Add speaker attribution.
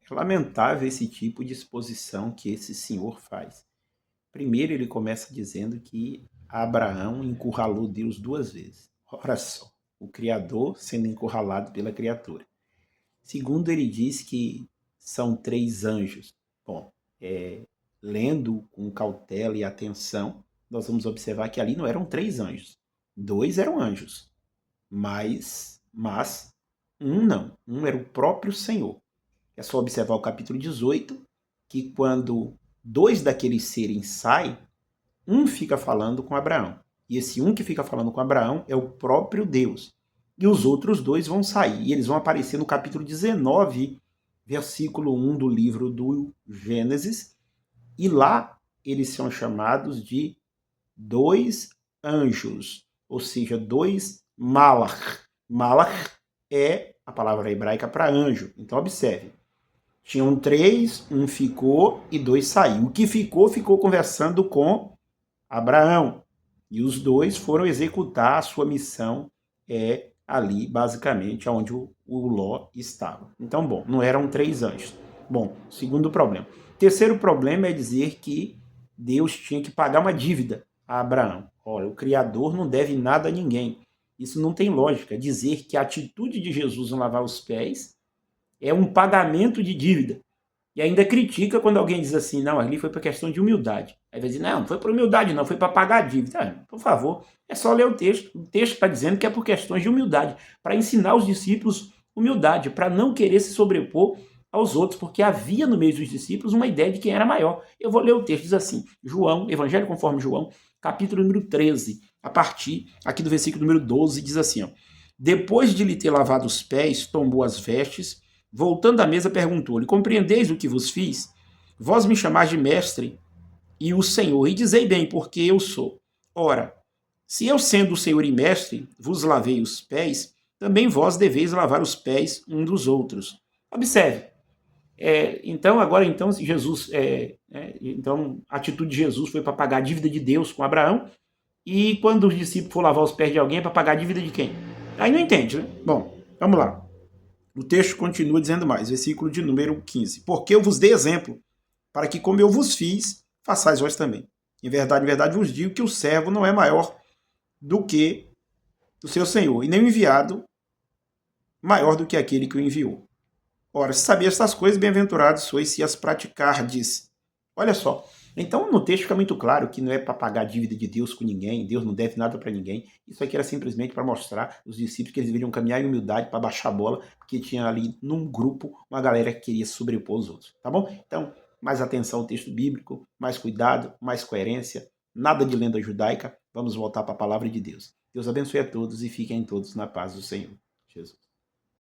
Speaker 1: É lamentável esse tipo de exposição que esse senhor faz. Primeiro, ele começa dizendo que Abraão encurralou Deus duas vezes. Ora só, o Criador sendo encurralado pela criatura. Segundo, ele diz que são três anjos. Bom, lendo com cautela e atenção, nós vamos observar que ali não eram três anjos. Dois eram anjos, mas um não. Um era o próprio Senhor. É só observar o capítulo 18, que quando dois daqueles seres saem, um fica falando com Abraão. E esse um que fica falando com Abraão é o próprio Deus. E os outros dois vão sair. E eles vão aparecer no capítulo 19, versículo 1 do livro do Gênesis. E lá eles são chamados de dois anjos, ou seja, dois malach. Malach é a palavra hebraica para anjo. Então observe. Tinham três, um ficou e dois saiu. O que ficou, ficou conversando com Abraão. E os dois foram executar a sua missão ali, basicamente, onde o Ló estava. Então, bom, não eram três anjos. Bom, segundo problema. Terceiro problema é dizer que Deus tinha que pagar uma dívida a Abraão. Olha, o Criador não deve nada a ninguém. Isso não tem lógica. Dizer que a atitude de Jesus em lavar os pés é um pagamento de dívida. E ainda critica quando alguém diz assim, não, ali foi por questão de humildade. Aí vai dizer, não foi por humildade não, foi para pagar a dívida. Por favor, é só ler o texto. O texto está dizendo que é por questões de humildade, para ensinar os discípulos humildade, para não querer se sobrepor aos outros, porque havia no meio dos discípulos uma ideia de quem era maior. Eu vou ler o texto, diz assim, João, Evangelho conforme João, capítulo número 13, a partir aqui do versículo número 12, diz assim, ó, depois de lhe ter lavado os pés, tomou as vestes, voltando à mesa, perguntou-lhe, compreendeis o que vos fiz? Vós me chamais de mestre e o Senhor, e dizei bem, porque eu sou. Ora, se eu sendo o Senhor e mestre, vos lavei os pés, também vós deveis lavar os pés um dos outros. Observe. Então, Jesus, então a atitude de Jesus foi para pagar a dívida de Deus com Abraão, e quando os discípulos for lavar os pés de alguém, é para pagar a dívida de quem? Aí não entende, né? Bom, vamos lá. O texto continua dizendo mais, versículo de número 15. Porque eu vos dei exemplo, para que como eu vos fiz, façais vós também. Em verdade vos digo que o servo não é maior do que o seu senhor, e nem o enviado maior do que aquele que o enviou. Ora, se sabia estas coisas, bem-aventurados sois se as praticardes. Olha só. Então, no texto fica muito claro que não é para pagar a dívida de Deus com ninguém, Deus não deve nada para ninguém. Isso aqui era simplesmente para mostrar os discípulos que eles deveriam caminhar em humildade para baixar a bola, porque tinha ali num grupo uma galera que queria sobrepor os outros, tá bom? Então, mais atenção ao texto bíblico, mais cuidado, mais coerência, nada de lenda judaica, vamos voltar para a palavra de Deus. Deus abençoe a todos e fiquem todos na paz do Senhor. Jesus.